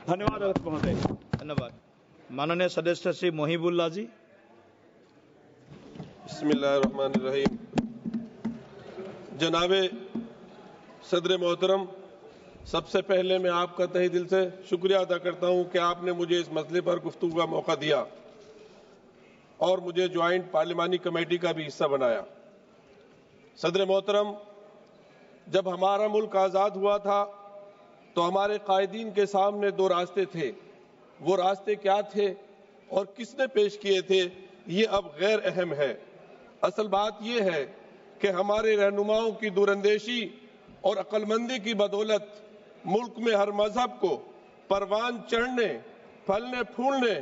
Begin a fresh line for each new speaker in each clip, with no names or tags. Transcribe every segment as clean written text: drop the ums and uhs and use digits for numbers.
धन्यवाद अध्यक्ष महोदय।
धन्यवाद। माननीय सदस्य श्री मोहिबुल्ला जी।
बिस्मिल्लाहिर्रहमानिर्रहीम। जनाबे सदर मोहतरम, सबसे पहले मैं आपका तहे दिल से शुक्रिया अदा करता हूं कि आपने मुझे इस मसले पर गुफ्तगू का मौका दिया और मुझे ज्वाइंट पार्लिमानी कमेटी का भी हिस्सा बनाया। सदर मोहतरम, जब हमारा मुल्क आज़ाद हुआ था तो हमारे कायदीन के सामने दो रास्ते थे। वो रास्ते क्या थे और किसने पेश किए थे, ये अब गैर अहम है। असल बात यह है कि हमारे रहनुमाओं की दूरंदेशी और अक्लमंदी की बदौलत मुल्क में हर मजहब को परवान चढ़ने, फलने फूलने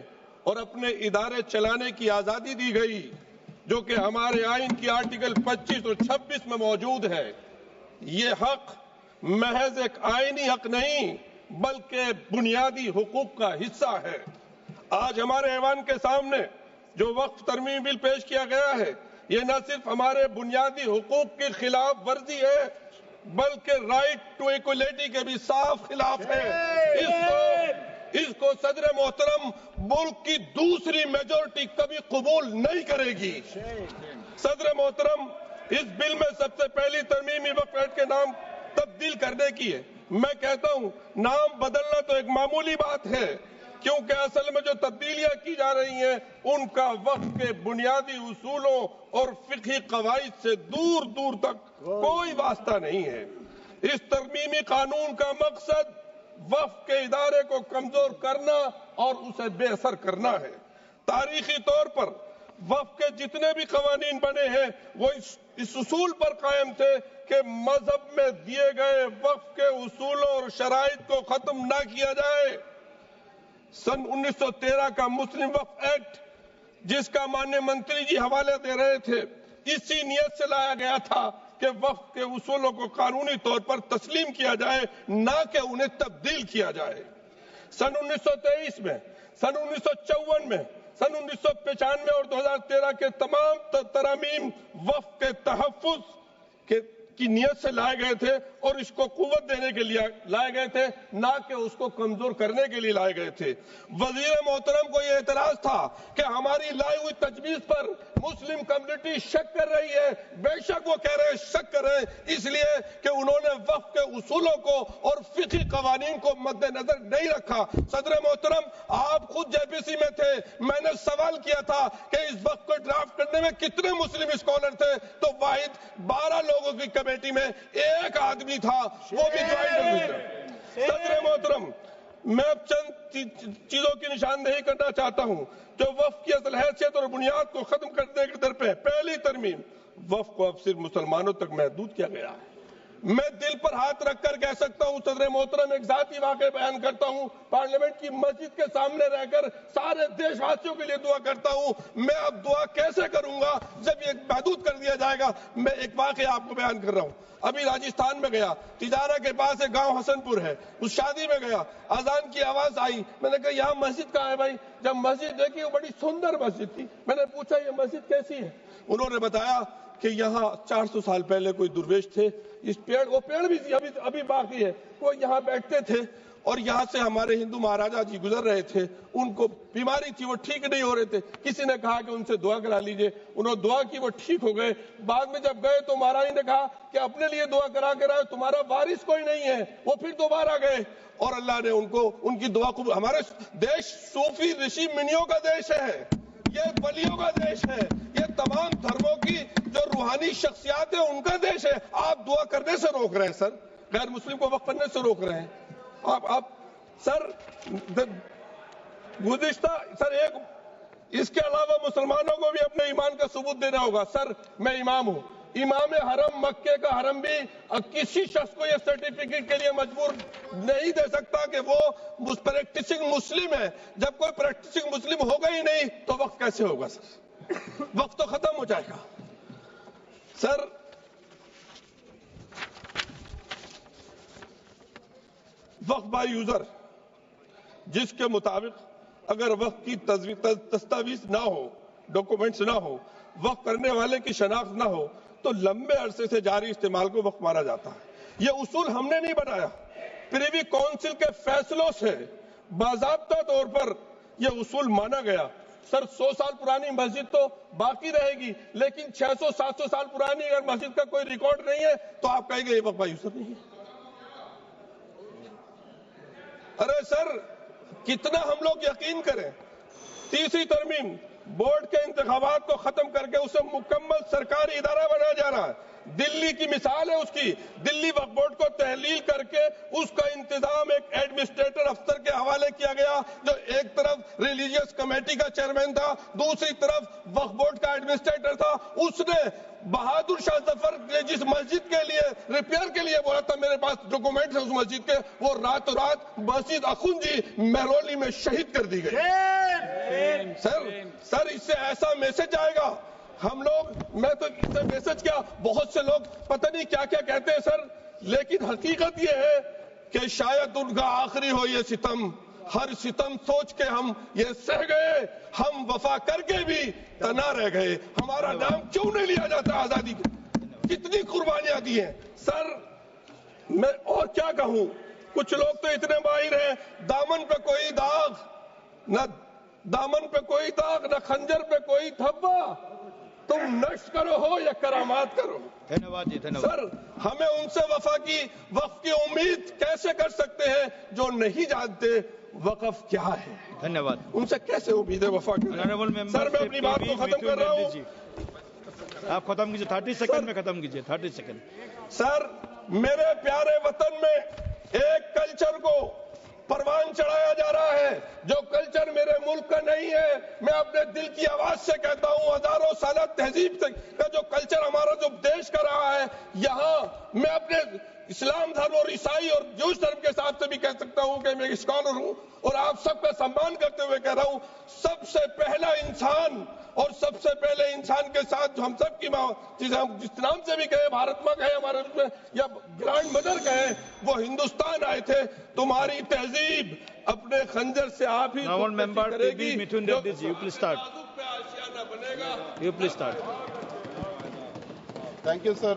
और अपने इदारे चलाने की आज़ादी दी गई, जो कि हमारे आइन की आर्टिकल 25 और 26 में मौजूद है। ये हक महज एक आईनी हक नहीं बल्कि बुनियादी हुकूक का हिस्सा है। आज हमारे ऐवान के सामने जो वक्फ तरमीम बिल पेश किया गया है, ये न सिर्फ हमारे बुनियादी हुकूक की खिलाफ वर्जी है बल्कि राइट टू इक्वलिटी के भी साफ खिलाफ है। इसको सदर मोहतरम मुल्क की दूसरी मेजोरिटी कभी कबूल नहीं करेगी। सदर मोहतरम, इस बिल में सबसे पहली तरमीमी वक्फ एक्ट के नाम तब्दील करने की है। मैं कहता हूं नाम बदलना तो एक मामूली बात है, क्योंकि असल में जो तब्दीलियां की जा रही हैं उनका वक्फ के बुनियादी उसूलों और फिक़ही कवाइद से दूर दूर तक कोई वास्ता नहीं है। इस तरमीमी कानून का मकसद वक्फ के इदारे को कमजोर करना और उसे बेअसर करना है। तारीखी तौर पर वक्फ के जितने भी कवानीन बने हैं वो इस उसूल पर कायम थे कि मजहब में दिए गए वक्फ के उसूलों और शराइत को खत्म ना किया जाए। सन 1913 का मुस्लिम वक्फ एक्ट, जिसका माननीय मंत्री जी हवाले दे रहे थे, इसी नियत से लाया गया था कि वक्फ के उसूलों को कानूनी तौर पर तस्लीम किया जाए, ना कि उन्हें तब्दील किया जाए। सन 1923 में, सन 1954 में, सन 1995 और 2013 के तमाम तरामीम वक्फ के तहफ़्फ़ुज़ की नियत से लाए गए थे और इसको कुव्वत देने के लिए लाए गए थे, ना कि उसको कमजोर करने के लिए लाए गए थे। वजीर मोहतरम को यह एतराज था कि हमारी लाई हुई तजवीज पर मुस्लिम कम्युनिटी शक कर रही है। बेशक वो कह रहे हैं शक कर रहे हैं, इसलिए कि उन्होंने वक्फ के उसूलों को और फिक़ही कवानीन को मद्देनजर नहीं रखा। सदर मोहतरम, आप खुद जेपीसी में थे, मैंने सवाल किया था कि इस वक्फ को ड्राफ्ट करने में कितने मुस्लिम स्कॉलर थे, तो वाहिद 12 लोगों की कमेटी में एक आदमी था, वो भी ज्वाइंट। सदर मोहतरम, मैं अब चंद चीजों की निशानदेही करना चाहता हूं जो वक्फ की असल हैसियत और बुनियाद को खत्म करने की दर पे है। पहली तरमीम, वक्फ को अब सिर्फ मुसलमानों तक महदूद किया गया है। मैं दिल पर हाथ रखकर कह सकता हूं सदर मोहतरम, एक जाती वाक़या बयान करता हूं, पार्लियामेंट की मस्जिद के सामने रहकर सारे देशवासियों के लिए दुआ करता हूं। मैं अब दुआ कैसे करूंगा जब ये महदूद कर दिया जाएगा। मैं एक वाक़या आपको बयान कर रहा हूं। अभी राजस्थान में गया, तिजारा के पास एक गांव हसनपुर है, उस शादी में गया, अजान की आवाज आई, मैंने कहा यहाँ मस्जिद कहाँ है भाई? जब मस्जिद देखी वो बड़ी सुंदर मस्जिद थी। मैंने पूछा ये मस्जिद कैसी है? उन्होंने बताया कि यहाँ 400 साल पहले कोई दुर्वेश थे, इस पेड़, वो पेड़ भी अभी बाकी है, वो यहाँ बैठते थे और यहाँ से हमारे हिंदू महाराजा जी गुजर रहे थे, उनको बीमारी थी, वो ठीक नहीं हो रहे थे। किसी ने कहा कि उनसे दुआ करा लीजिए, उन्होंने दुआ की, वो ठीक हो गए। बाद में जब गए तो महारानी ने कहा कि अपने लिए दुआ करा के रहा, तुम्हारा वारिस कोई नहीं है। वो फिर दोबारा गए और अल्लाह ने उनको उनकी दुआ को। हमारे देश सूफी ऋषि मुनियों का देश है, ये वलियों का देश है, ये तमाम धर्मों की जो रूहानी शख्सियात है उनका देश है। आप दुआ करने से रोक रहे हैं सर, गैर मुस्लिम को वक्फ करने से रोक रहे हैं आप सर। गुज़िश्ता सर, एक इसके अलावा मुसलमानों को भी अपने ईमान का सबूत देना होगा। सर, मैं इमाम हूं, इमाम हरम मक्के का हरम भी किसी शख्स को यह सर्टिफिकेट के लिए मजबूर नहीं दे सकता कि वो प्रैक्टिसिंग मुस्लिम है। जब कोई प्रैक्टिसिंग मुस्लिम होगा ही नहीं तो वक्त कैसे होगा सर? वक्त तो खत्म हो जाएगा सर। वक्फ बाय यूजर, जिसके मुताबिक अगर वक्फ की दस्तावेज ना हो, डॉक्यूमेंट्स ना हो, वक्फ करने वाले की शनाख्त ना हो, तो लंबे अरसे से जारी इस्तेमाल को वक्फ माना जाता है। यह उसूल हमने नहीं बनाया, प्रीवी काउंसिल के फैसलों से बाज़ाब्ता तौर पर यह उसूल माना गया। सर 100 साल पुरानी मस्जिद तो बाकी रहेगी, लेकिन 600-700 साल पुरानी अगर मस्जिद का कोई रिकॉर्ड नहीं है तो आप कहेंगे ये वक्फ यूसुफ नहीं है। अरे सर कितना हम लोग यकीन करें। तीसरी तरमीम, बोर्ड के इंतखाबात को खत्म करके उसे मुकम्मल सरकारी इदारा बनाया जा रहा है। दिल्ली की मिसाल है उसकी। दिल्ली वक्फ बोर्ड को तहलील करके उसका इंतजाम एक एडमिनिस्ट्रेटर अफसर के हवाले किया गया, जो एक तरफ रिलीजियस कमेटी का चेयरमैन था, दूसरी तरफ वक्फ बोर्ड का एडमिनिस्ट्रेटर था। उसने बहादुर शाह जफर ने जिस मस्जिद के लिए रिपेयर के लिए बोला था, मेरे पास डॉक्यूमेंट्स है उस मस्जिद के, वो रातों रात मस्जिद अखुंजी महरौली में शहीद कर दी गई। सर इससे ऐसा मैसेज आएगा। हम लोग, मैं तो इससे मैसेज क्या, बहुत से लोग पता नहीं क्या क्या कहते हैं सर, लेकिन हकीकत ये है कि शायद उनका आखिरी हो ये सितम। हर सितम सोच के हम ये सह गए, हम वफा करके भी तना रह गए। हमारा नाम क्यों नहीं लिया जाता आजादी के? कितनी कुर्बानियां दी हैं सर। मैं और क्या कहूं, कुछ लोग तो इतने माहिर हैं, दामन पे कोई दाग न, दामन पे कोई दाग न खंजर पे कोई धब्बा, तुम नष्ट करो हो या करामात करो।
धन्यवाद जी, धन्यवाद।
सर हमें उनसे वक्फ की उम्मीद कैसे कर सकते हैं जो नहीं जानते वक्फ क्या है?
धन्यवाद।
उनसे कैसे उम्मीद है वफा की? सर मैं अपनी बात को खत्म कर रहा हूँ।
आप खत्म कीजिए, 30 सेकंड में खत्म कीजिए, 30 सेकंड।
सर मेरे प्यारे वतन में एक कल्चर को परवान चढ़ाया जा रहा है, जो कल्चर मेरे मुल्क का नहीं है। मैं अपने दिल की आवाज से कहता हूं, हजारों साल तहजीब का जो कल्चर हमारा जो देश का रहा है, यहाँ मैं अपने इस्लाम धर्म और ईसाई और जूस धर्म के हिसाब से भी कह सकता हूं कि मैं स्कॉलर हूं, और आप सबका सम्मान करते हुए कह रहा हूं, सबसे पहला इंसान और सबसे पहले इंसान के साथ जो हम सब की माँ, जिस नाम से भी कहे, भारत माँ कहे हमारे उसमें, या ग्रैंड मदर कहे, वो हिंदुस्तान आए थे। तुम्हारी तहजीब अपने खंजर से आप ही
करेगी। मिथुन Reddy ji, you please start.
बनेगा।
You please start.
Thank you sir.